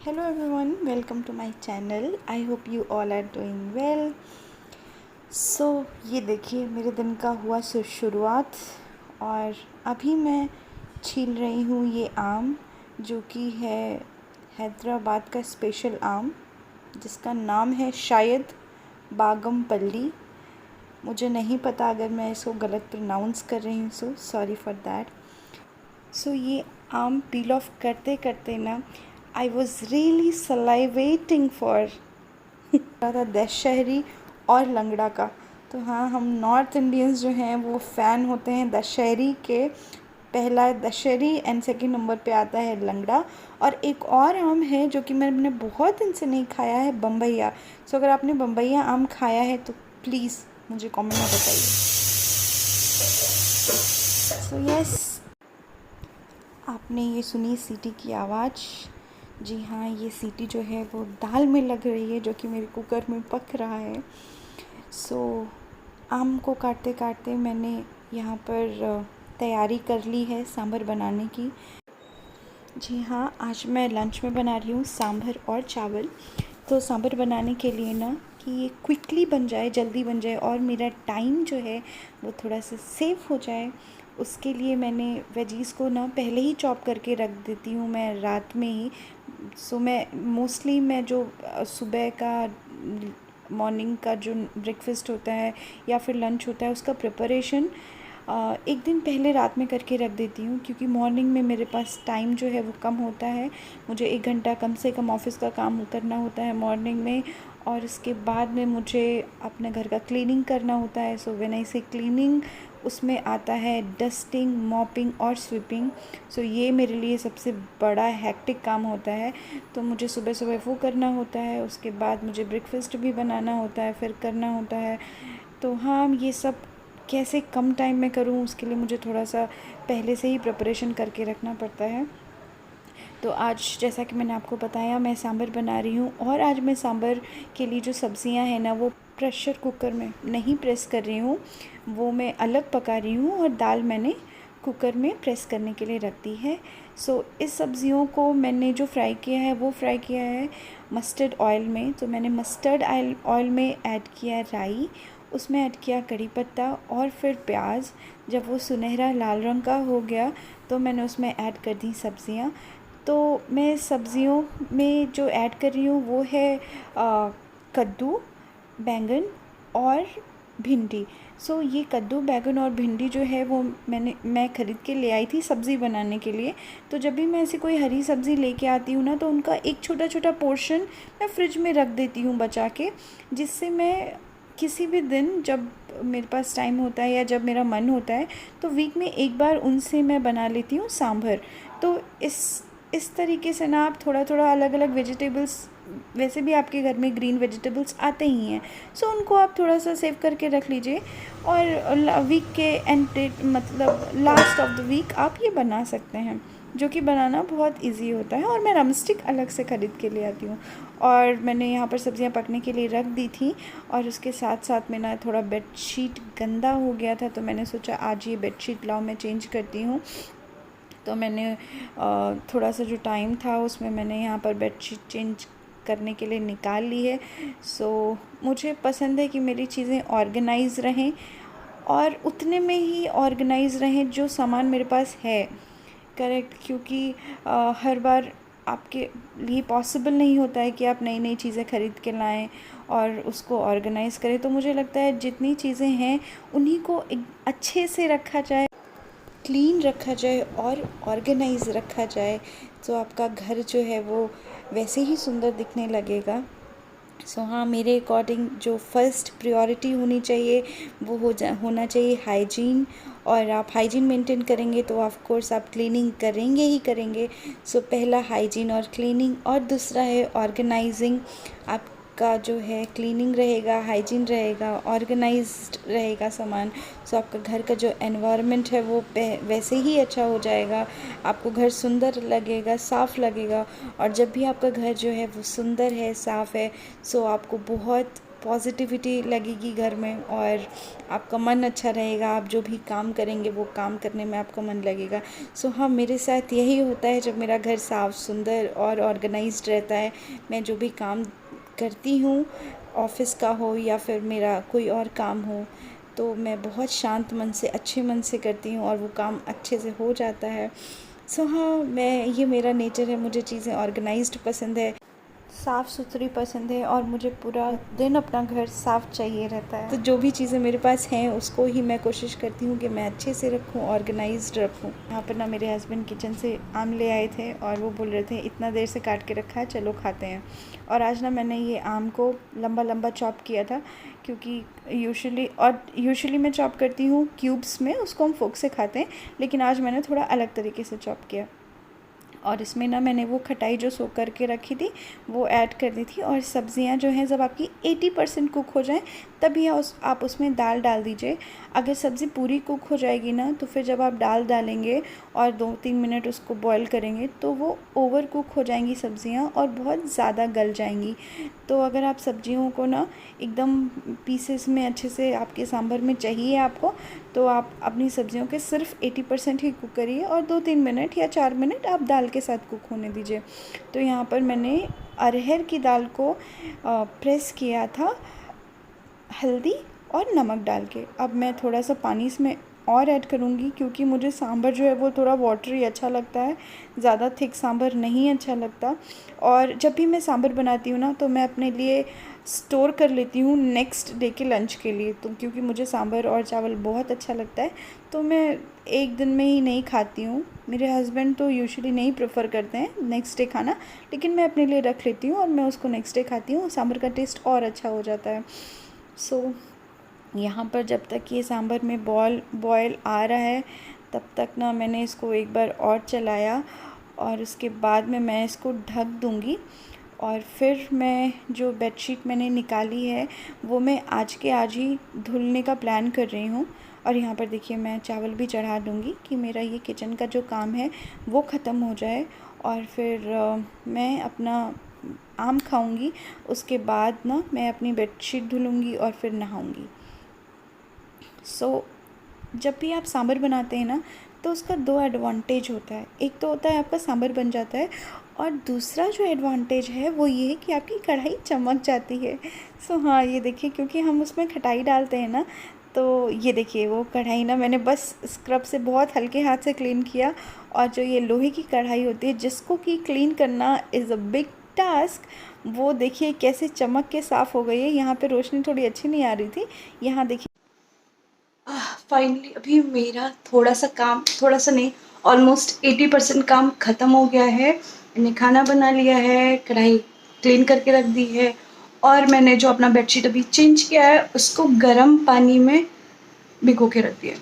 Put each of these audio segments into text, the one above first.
Hello everyone, welcome to my channel. I hope you all are doing well. ये देखिए मेरे दिन का हुआ शुरुआत और अभी मैं छील रही हूँ ये आम जो कि है हैदराबाद का स्पेशल आम जिसका नाम है शायद बागमपल्ली। मुझे नहीं पता अगर मैं इसको गलत प्रोनाउंस कर रही हूँ, सो सॉरी फॉर दैट। ये आम पील ऑफ करते करते ना आई वॉज रियली सलाइवेटिंग फॉर था दशहरी और लंगड़ा का। तो हाँ, हम नॉर्थ इंडियंस जो हैं वो फ़ैन होते हैं दशहरी के। पहला दशहरी एंड सेकंड नंबर पे आता है लंगड़ा। और एक और आम है जो कि मैंने बहुत दिन से नहीं खाया है, बम्बैया। अगर आपने बम्बैया आम खाया है तो प्लीज़ मुझे कमेंट में बताइए। यस, आपने ये सुनी सीटी की आवाज़। जी हाँ, ये सीटी जो है वो दाल में लग रही है जो कि मेरे कुकर में पक रहा है। आम को काटते काटते मैंने यहाँ पर तैयारी कर ली है सांभर बनाने की। जी हाँ, आज मैं लंच में बना रही हूँ सांभर और चावल। तो सांभर बनाने के लिए ना कि ये क्विकली बन जाए, जल्दी बन जाए और मेरा टाइम जो है वो थोड़ा सा सेव हो जाए, उसके लिए मैंने वेजीज़ को ना पहले ही चॉप करके रख देती हूँ मैं रात में ही। मैं मोस्टली मैं जो सुबह का मॉर्निंग का जो ब्रेकफास्ट होता है या फिर लंच होता है उसका प्रिपरेशन एक दिन पहले रात में करके रख देती हूँ, क्योंकि मॉर्निंग में मेरे पास टाइम जो है वो कम होता है। मुझे 1 घंटा कम से कम ऑफ़िस का काम करना होता है मॉर्निंग में, और इसके बाद में मुझे अपने घर का क्लीनिंग करना होता है। व्हेन आई से क्लीनिंग, उसमें आता है डस्टिंग, मॉपिंग और स्वीपिंग। ये मेरे लिए सबसे बड़ा हेक्टिक काम होता है। तो मुझे सुबह सुबह वो करना होता है, उसके बाद मुझे ब्रेकफास्ट भी बनाना होता है, फिर करना होता है। तो हाँ, ये सब कैसे कम टाइम में करूँ उसके लिए मुझे थोड़ा सा पहले से ही प्रिपरेशन करके रखना पड़ता है। तो आज जैसा कि मैंने आपको बताया, मैं सांभर बना रही हूँ। और आज मैं सांभर के लिए जो सब्ज़ियाँ हैं ना वो प्रेशर कुकर में नहीं प्रेस कर रही हूँ, वो मैं अलग पका रही हूँ और दाल मैंने कुकर में प्रेस करने के लिए रख दी है। इस सब्ज़ियों को मैंने जो फ्राई किया है वो फ्राई किया है मस्टर्ड ऑयल में। तो मैंने मस्टर्ड ऑयल में ऐड किया राई, उसमें ऐड किया कड़ी पत्ता और फिर प्याज। जब वो सुनहरा लाल रंग का हो गया तो मैंने उसमें ऐड कर दी सब्ज़ियाँ। तो मैं सब्ज़ियों में जो ऐड कर रही हूँ वो है कद्दू, बैंगन और भिंडी। ये कद्दू, बैंगन और भिंडी जो है वो मैं ख़रीद के ले आई थी सब्ज़ी बनाने के लिए। तो जब भी मैं ऐसी कोई हरी सब्ज़ी लेके आती हूँ ना तो उनका एक छोटा छोटा पोर्शन मैं फ्रिज में रख देती हूँ बचा के, जिससे मैं किसी भी दिन जब मेरे पास टाइम होता है या जब मेरा मन होता है तो वीक में एक बार उनसे मैं बना लेती हूँ सांभर। तो इस तरीके से ना आप थोड़ा थोड़ा अलग अलग वेजिटेबल्स, वैसे भी आपके घर में ग्रीन वेजिटेबल्स आते ही हैं, उनको आप थोड़ा सा सेव करके रख लीजिए। और वीक के एंड मतलब लास्ट ऑफ द वीक आप ये बना सकते हैं, जो कि बनाना बहुत इजी होता है। और मैं रमस्टिक अलग से ख़रीद के ले आती हूँ। और मैंने यहाँ पर सब्ज़ियाँ पकने के लिए रख दी थी, और उसके साथ साथ में ना थोड़ा बेडशीट गंदा हो गया था, तो मैंने सोचा आज ये बेडशीट लाओ मैं चेंज करती हूँ। तो मैंने थोड़ा सा जो टाइम था उसमें मैंने यहाँ पर बेडशीट चेंज करने के लिए निकाल ली है। मुझे पसंद है कि मेरी चीज़ें ऑर्गेनाइज़ रहें और उतने में ही ऑर्गेनाइज़ रहें जो सामान मेरे पास है, करेक्ट। क्योंकि हर बार आपके लिए पॉसिबल नहीं होता है कि आप नई नई चीज़ें ख़रीद के लाएं और उसको ऑर्गेनाइज़ करें। तो मुझे लगता है जितनी चीज़ें हैं उन्हीं को एक अच्छे से रखा जाए, क्लीन रखा जाए और ऑर्गेनाइज रखा जाए, तो आपका घर जो है वो वैसे ही सुंदर दिखने लगेगा। हाँ, मेरे अकॉर्डिंग जो फर्स्ट प्रायोरिटी होनी चाहिए वो होना चाहिए हाइजीन। और आप हाइजीन मेंटेन करेंगे तो ऑफ कोर्स आप क्लीनिंग करेंगे ही करेंगे। पहला हाइजीन और क्लीनिंग, और दूसरा है ऑर्गेनाइजिंग। आपका जो है क्लीनिंग रहेगा, हाइजीन रहेगा, ऑर्गेनाइज्ड रहेगा सामान, आपका घर का जो एनवायरनमेंट है वो वैसे ही अच्छा हो जाएगा। आपको घर सुंदर लगेगा, साफ़ लगेगा। और जब भी आपका घर जो है वो सुंदर है, साफ़ है, आपको बहुत पॉजिटिविटी लगेगी घर में और आपका मन अच्छा रहेगा। आप जो भी काम करेंगे वो काम करने में आपका मन लगेगा। सो हाँ, मेरे साथ यही होता है जब मेरा घर साफ़ सुंदर और ऑर्गेनाइज्ड रहता है। मैं जो भी काम करती हूँ, ऑफ़िस का हो या फिर मेरा कोई और काम हो, तो मैं बहुत शांत मन से, अच्छे मन से करती हूँ और वो काम अच्छे से हो जाता है। सो हाँ, ये मेरा नेचर है। मुझे चीज़ें ऑर्गेनाइज्ड पसंद है, साफ़ सुथरी पसंद है और मुझे पूरा दिन अपना घर साफ़ चाहिए रहता है। तो जो भी चीज़ें मेरे पास हैं उसको ही मैं कोशिश करती हूँ कि मैं अच्छे से रखूँ, ऑर्गेनाइज्ड रखूँ। यहाँ पर ना मेरे हस्बैंड किचन से आम ले आए थे और वो बोल रहे थे इतना देर से काट के रखा है, चलो खाते हैं। और आज ना मैंने ये आम को लंबा लंबा चॉप किया था, क्योंकि यूजुअली मैं चॉप करती हूँ क्यूब्स में, उसको हम फोक से खाते हैं, लेकिन आज मैंने थोड़ा अलग तरीके से चॉप किया। और इसमें ना मैंने वो खटाई जो सोख करके रखी थी वो ऐड कर दी थी। और सब्ज़ियाँ जो हैं जब आपकी 80% कुक हो जाएं तभी आप उसमें दाल डाल दीजिए। अगर सब्ज़ी पूरी कुक हो जाएगी ना तो फिर जब आप दाल डालेंगे और 2-3 मिनट उसको बॉईल करेंगे तो वो ओवर कुक हो जाएंगी सब्ज़ियाँ और बहुत ज़्यादा गल जाएंगी। तो अगर आप सब्ज़ियों को ना एकदम पीसेस में अच्छे से आपके सांभर में चाहिए आपको, तो आप अपनी सब्ज़ियों के सिर्फ 80% ही कुक करिए और 2-3 मिनट या 4 मिनट आप दाल के साथ कुक होने दीजिए। तो यहाँ पर मैंने अरहर की दाल को प्रेस किया था हल्दी और नमक डाल के। अब मैं थोड़ा सा पानी इसमें और ऐड करूँगी, क्योंकि मुझे सांभर जो है वो थोड़ा वाटरी अच्छा लगता है, ज़्यादा थिक सांभर नहीं अच्छा लगता। और जब भी मैं सांभर बनाती हूँ ना तो मैं अपने लिए स्टोर कर लेती हूँ नेक्स्ट डे के लंच के लिए। तो क्योंकि मुझे सांभर और चावल बहुत अच्छा लगता है तो मैं एक दिन में ही नहीं खाती हूँ। मेरे हस्बैंड तो यूजुअली नहीं प्रेफर करते हैं नेक्स्ट डे खाना, लेकिन मैं अपने लिए रख लेती हूँ और मैं उसको नेक्स्ट डे खाती हूँ। सांभर का टेस्ट और अच्छा हो जाता है। सो यहाँ पर जब तक ये सांभर में बॉयल आ रहा है तब तक ना मैंने इसको एक बार और चलाया और उसके बाद में मैं इसको ढक दूँगी। और फिर मैं जो बेडशीट मैंने निकाली है वो मैं आज के आज ही धुलने का प्लान कर रही हूँ। और यहाँ पर देखिए मैं चावल भी चढ़ा दूँगी कि मेरा ये किचन का जो काम है वो ख़त्म हो जाए और फिर मैं अपना आम खाऊँगी। उसके बाद ना मैं अपनी बेडशीट धुलूँगी और फिर नहाऊँगी। जब भी आप सांभर बनाते हैं ना तो उसका 2 एडवांटेज होता है। एक तो होता है आपका सांभर बन जाता है और दूसरा जो एडवांटेज है वो ये है कि आपकी कढ़ाई चमक जाती है। हाँ, ये देखिए क्योंकि हम उसमें खटाई डालते हैं ना, तो ये देखिए वो कढ़ाई ना मैंने बस स्क्रब से बहुत हल्के हाथ से क्लीन किया। और जो ये लोहे की कढ़ाई होती है जिसको कि क्लीन करना इज़ अ बिग टास्क, वो देखिए कैसे चमक के साफ़ हो गई है। यहाँ पे रोशनी थोड़ी अच्छी नहीं आ रही थी, यहाँ देखिए। फाइनली अभी मेरा थोड़ा सा नहीं, ऑलमोस्ट 80% काम ख़त्म हो गया है। मैंने खाना बना लिया है, कढ़ाई क्लीन करके रख दी है और मैंने जो अपना बेडशीट अभी चेंज किया है उसको गर्म पानी में भिगो के रख दिया।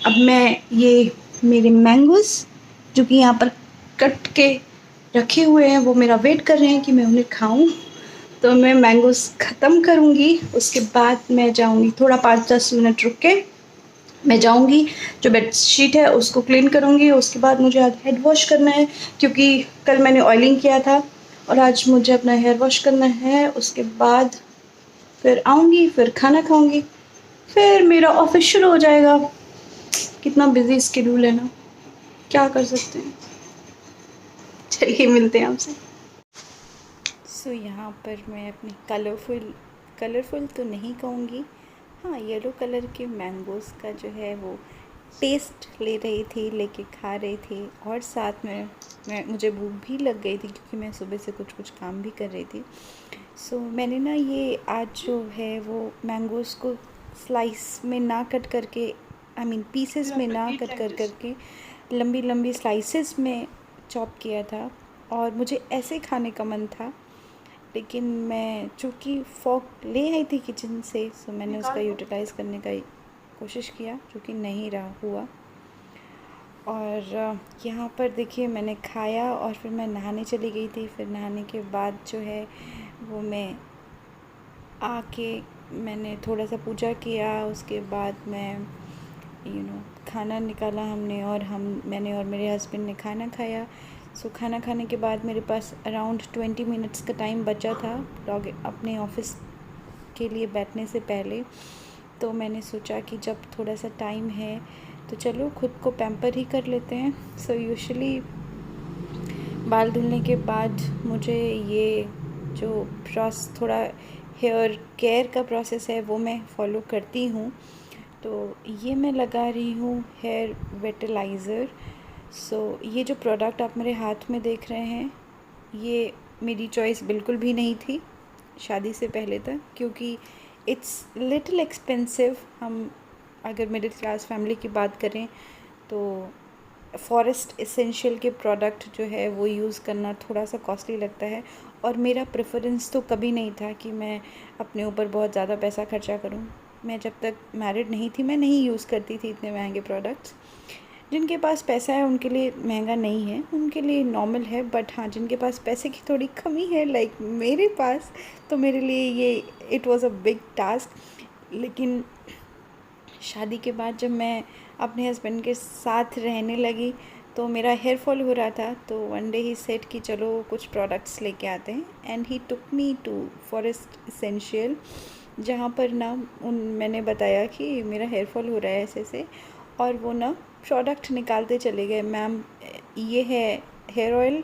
अब मैं ये मेरे मैंगोज़ जो कि यहाँ पर कट के रखे हुए हैं वो मेरा वेट कर रहे हैं कि मैं उन्हें खाऊं। तो मैं मैंगोज़ ख़त्म करूँगी, उसके बाद मैं जाऊँगी थोड़ा 5-10 मिनट रुक के मैं जाऊँगी, जो बेडशीट है उसको क्लीन करूँगी। उसके बाद मुझे आज हेड वॉश करना है क्योंकि कल मैंने ऑयलिंग किया था और आज मुझे अपना हेयर वॉश करना है। उसके बाद फिर आऊँगी, फिर खाना खाऊँगी, फिर मेरा ऑफिस शुरू हो जाएगा। कितना बिजी स्केड्यूल है ना, क्या कर सकते हैं। चलिए मिलते हैं आपसे। यहाँ पर मैं अपनी कलरफुल तो नहीं कहूँगी, हाँ येलो कलर के मैंगोज़ का जो है वो टेस्ट ले रही थी, लेके खा रही थी और साथ में मुझे भूख भी लग गई थी क्योंकि मैं सुबह से कुछ काम भी कर रही थी। मैंने ना ये आज जो है वो मैंगोज़ को स्लाइस में ना कट करके, पीसेस में ना कट करके लंबी लंबी स्लाइसेस में चॉप किया था और मुझे ऐसे खाने का मन था। लेकिन मैं चूँकि फॉक ले आई थी किचन से, मैंने उसका यूटिलाइज़ करने का कोशिश किया, जो कि नहीं रहा हुआ। और यहाँ पर देखिए मैंने खाया और फिर मैं नहाने चली गई थी। फिर नहाने के बाद जो है वो मैं आके मैंने थोड़ा सा पूजा किया। उसके बाद मैं खाना निकाला हमने और मैंने और मेरे हस्बैंड ने खाना खाया। खाना खाने के बाद मेरे पास अराउंड 20 मिनट्स का टाइम बचा था अपने ऑफ़िस के लिए बैठने से पहले। तो मैंने सोचा कि जब थोड़ा सा टाइम है तो चलो खुद को पैम्पर ही कर लेते हैं। सो यूजुअली बाल धुलने के बाद मुझे ये जो थोड़ा हेयर केयर का प्रोसेस है वो मैं फ़ॉलो करती हूँ। तो ये मैं लगा रही हूँ हेयर वेटलाइज़र। सो ये जो प्रोडक्ट आप मेरे हाथ में देख रहे हैं, ये मेरी चॉइस बिल्कुल भी नहीं थी शादी से पहले तक, क्योंकि इट्स लिटिल एक्सपेंसिव। हम अगर मिडिल क्लास फैमिली की बात करें तो फॉरेस्ट एसेंशियल के प्रोडक्ट जो है वो यूज़ करना थोड़ा सा कॉस्टली लगता है, और मेरा प्रेफरेंस तो कभी नहीं था कि मैं अपने ऊपर बहुत ज़्यादा पैसा खर्चा करूं। मैं जब तक मैरिड नहीं थी मैं नहीं यूज़ करती थी इतने महंगे प्रोडक्ट्स। जिनके पास पैसा है उनके लिए महंगा नहीं है, उनके लिए नॉर्मल है। बट हाँ, जिनके पास पैसे की थोड़ी कमी है लाइक मेरे पास, तो मेरे लिए ये it was a big task. लेकिन शादी के बाद जब मैं अपने हस्बैंड के साथ रहने लगी तो मेरा हेयर फॉल हो रहा था। तो वन डे ही सेड कि चलो कुछ प्रोडक्ट्स लेके आते हैं, and he took me to Forest Essentials, जहाँ पर ना मैंने बताया कि मेरा हेयर फॉल हो रहा है ऐसे से, और वो ना प्रोडक्ट निकालते चले गए। मैम ये है हेयर ऑयल,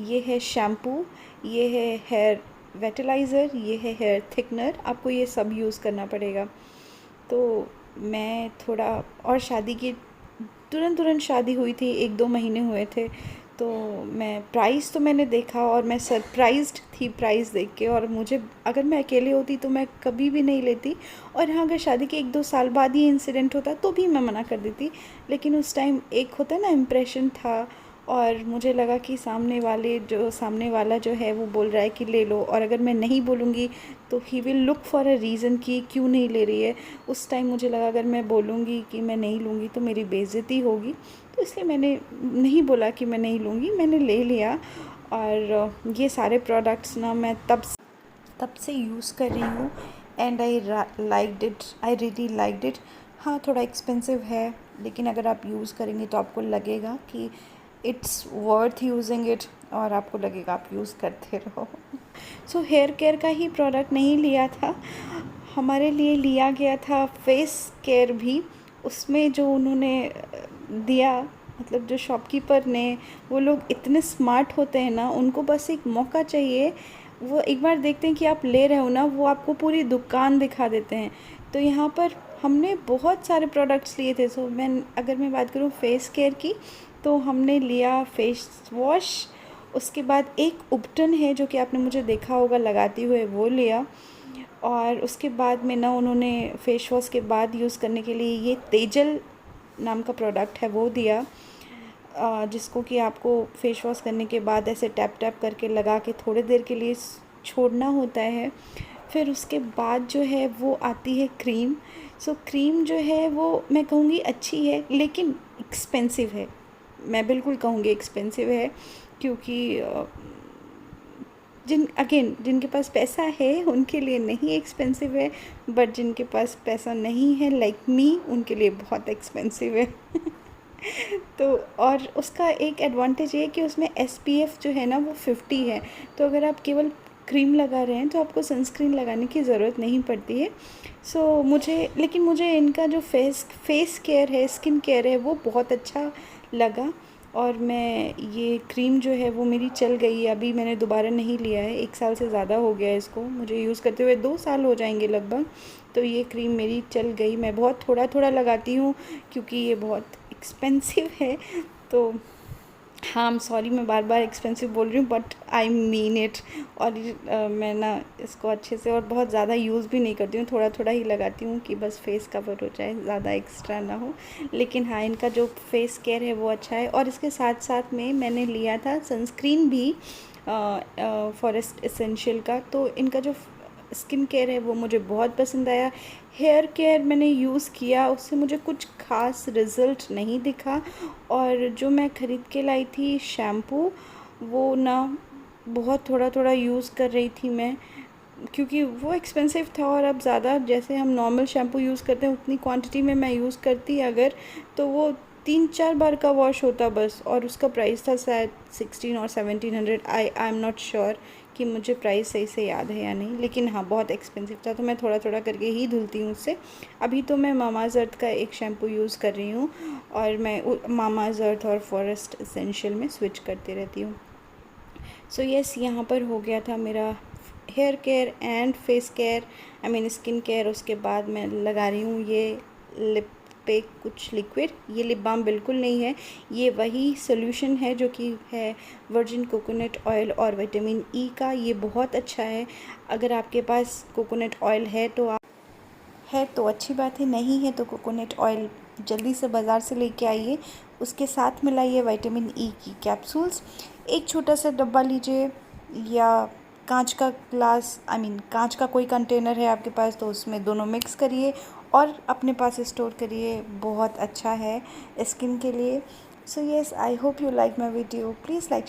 ये है शैम्पू, ये है हेयर वेटलाइज़र, ये है हेयर थिकनर, आपको ये सब यूज़ करना पड़ेगा। तो मैं थोड़ा, और शादी की तुरंत शादी हुई थी, 1-2 महीने हुए थे। तो मैं प्राइस तो मैंने देखा और मैं सरप्राइज्ड थी प्राइस देख के, और मुझे अगर मैं अकेले होती तो मैं कभी भी नहीं लेती। और हाँ, अगर शादी के 1-2 साल बाद ये इंसिडेंट होता तो भी मैं मना कर देती। लेकिन उस टाइम एक होता है ना, इम्प्रेशन था, और मुझे लगा कि सामने वाला जो है वो बोल रहा है कि ले लो, और अगर मैं नहीं बोलूँगी तो he will look for a reason कि क्यों नहीं ले रही है। उस टाइम मुझे लगा अगर मैं बोलूँगी कि मैं नहीं लूँगी तो मेरी बेइज्जती होगी, तो इसलिए मैंने नहीं बोला कि मैं नहीं लूँगी, मैंने ले लिया। और ये सारे प्रोडक्ट्स ना मैं तब से यूज़ कर रही हूँ, and I really liked it. हाँ, थोड़ा एक्सपेंसिव है, लेकिन अगर आप यूज़ करेंगे तो आपको लगेगा कि इट्स वर्थ यूजिंग इट, और आपको लगेगा आप यूज़ करते रहो। सो हेयर केयर का ही प्रोडक्ट नहीं लिया था, हमारे लिए लिया गया था फेस केयर भी। उसमें जो उन्होंने दिया, मतलब जो शॉपकीपर ने, वो लोग इतने स्मार्ट होते हैं ना, उनको बस एक मौका चाहिए। वो एक बार देखते हैं कि आप ले रहे हो ना, वो आपको पूरी दुकान दिखा देते हैं। तो यहाँ पर हमने बहुत सारे प्रोडक्ट्स लिए थे। सो अगर मैं बात करूँ फेस केयर की, तो हमने लिया फेस वॉश, उसके बाद एक उपटन है जो कि आपने मुझे देखा होगा लगाती हुए, वो लिया। और उसके बाद में ना उन्होंने फेस वॉश के बाद यूज़ करने के लिए ये तेजल नाम का प्रोडक्ट है वो दिया, जिसको कि आपको फेस वॉश करने के बाद ऐसे टैप टैप करके लगा के थोड़ी देर के लिए छोड़ना होता है। फिर उसके बाद जो है वो आती है क्रीम। सो क्रीम जो है वो मैं कहूँगी अच्छी है, लेकिन एक्सपेंसिव है। मैं बिल्कुल कहूँगी एक्सपेंसिव है, क्योंकि जिनके पास पैसा है उनके लिए नहीं एक्सपेंसिव है, बट जिनके पास पैसा नहीं है लाइक मी, उनके लिए बहुत एक्सपेंसिव है। तो और उसका एक एडवांटेज ये है कि उसमें SPF जो है ना वो 50 है। तो अगर आप केवल क्रीम लगा रहे हैं तो आपको सनस्क्रीन लगाने की ज़रूरत नहीं पड़ती है। सो मुझे इनका जो फेस केयर है, स्किन केयर है, वो बहुत अच्छा लगा। और मैं ये क्रीम जो है वो मेरी चल गई, अभी मैंने दोबारा नहीं लिया है, 1 साल से ज़्यादा हो गया है इसको मुझे यूज़ करते हुए, 2 साल हो जाएंगे लगभग। तो ये क्रीम मेरी चल गई, मैं बहुत थोड़ा लगाती हूँ क्योंकि ये बहुत एक्सपेंसिव है। तो हाँ, आई एम सॉरी, मैं बार बार एक्सपेंसिव बोल रही हूँ, बट आई मीन इट। और मैं ना इसको अच्छे से और बहुत ज़्यादा यूज़ भी नहीं करती हूँ, थोड़ा ही लगाती हूँ कि बस फेस कवर हो जाए, ज़्यादा एक्स्ट्रा ना हो। लेकिन हाँ, इनका जो फेस केयर है वो अच्छा है। और इसके साथ साथ में मैंने लिया था सनस्क्रीन भी फॉरेस्ट एसेंशियल का। तो इनका जो स्किन केयर है वो मुझे बहुत पसंद आया। हेयर केयर मैंने यूज़ किया, उससे मुझे कुछ ख़ास रिज़ल्ट नहीं दिखा। और जो मैं ख़रीद के लाई थी शैम्पू, वो ना बहुत थोड़ा यूज़ कर रही थी मैं, क्योंकि वो एक्सपेंसिव था। और अब जैसे हम नॉर्मल शैम्पू यूज़ करते हैं उतनी क्वांटिटी में मैं यूज़ करती अगर, तो वो 3-4 बार का वॉश होता बस, और उसका प्राइस था शायद 16 और 1700। आई एम नॉट श्योर कि मुझे प्राइस सही से याद है या नहीं, लेकिन हाँ बहुत एक्सपेंसिव था। तो मैं थोड़ा थोड़ा करके ही धुलती हूँ उससे। अभी तो मैं मामाज़ अर्थ का एक शैम्पू यूज़ कर रही हूँ, और मैं मामाज़ अर्थ और फॉरेस्ट एसेंशियल में स्विच करती रहती हूँ। सो यस, यहाँ पर हो गया था मेरा hair care and face care, I mean skin care. उसके बाद मैं लगा रही हूँ ये लिप पे कुछ लिक्विड। ये लिप बाम बिल्कुल नहीं है, ये वही सोल्यूशन है जो कि है वर्जिन कोकोनट ऑयल और विटामिन ई का। ये बहुत अच्छा है। अगर आपके पास कोकोनट ऑयल है तो अच्छी बात है, नहीं है तो कोकोनट ऑयल जल्दी से बाज़ार से लेके आइए। उसके साथ मिलाइए विटामिन ई की कैप्सूल्स। एक छोटा सा डब्बा लीजिए, या कांच का ग्लास, आई मीन कांच का कोई कंटेनर है आपके पास तो उसमें दोनों मिक्स करिए और अपने पास स्टोर करिए। बहुत अच्छा है स्किन के लिए। So yes, I hope you like my video. Please like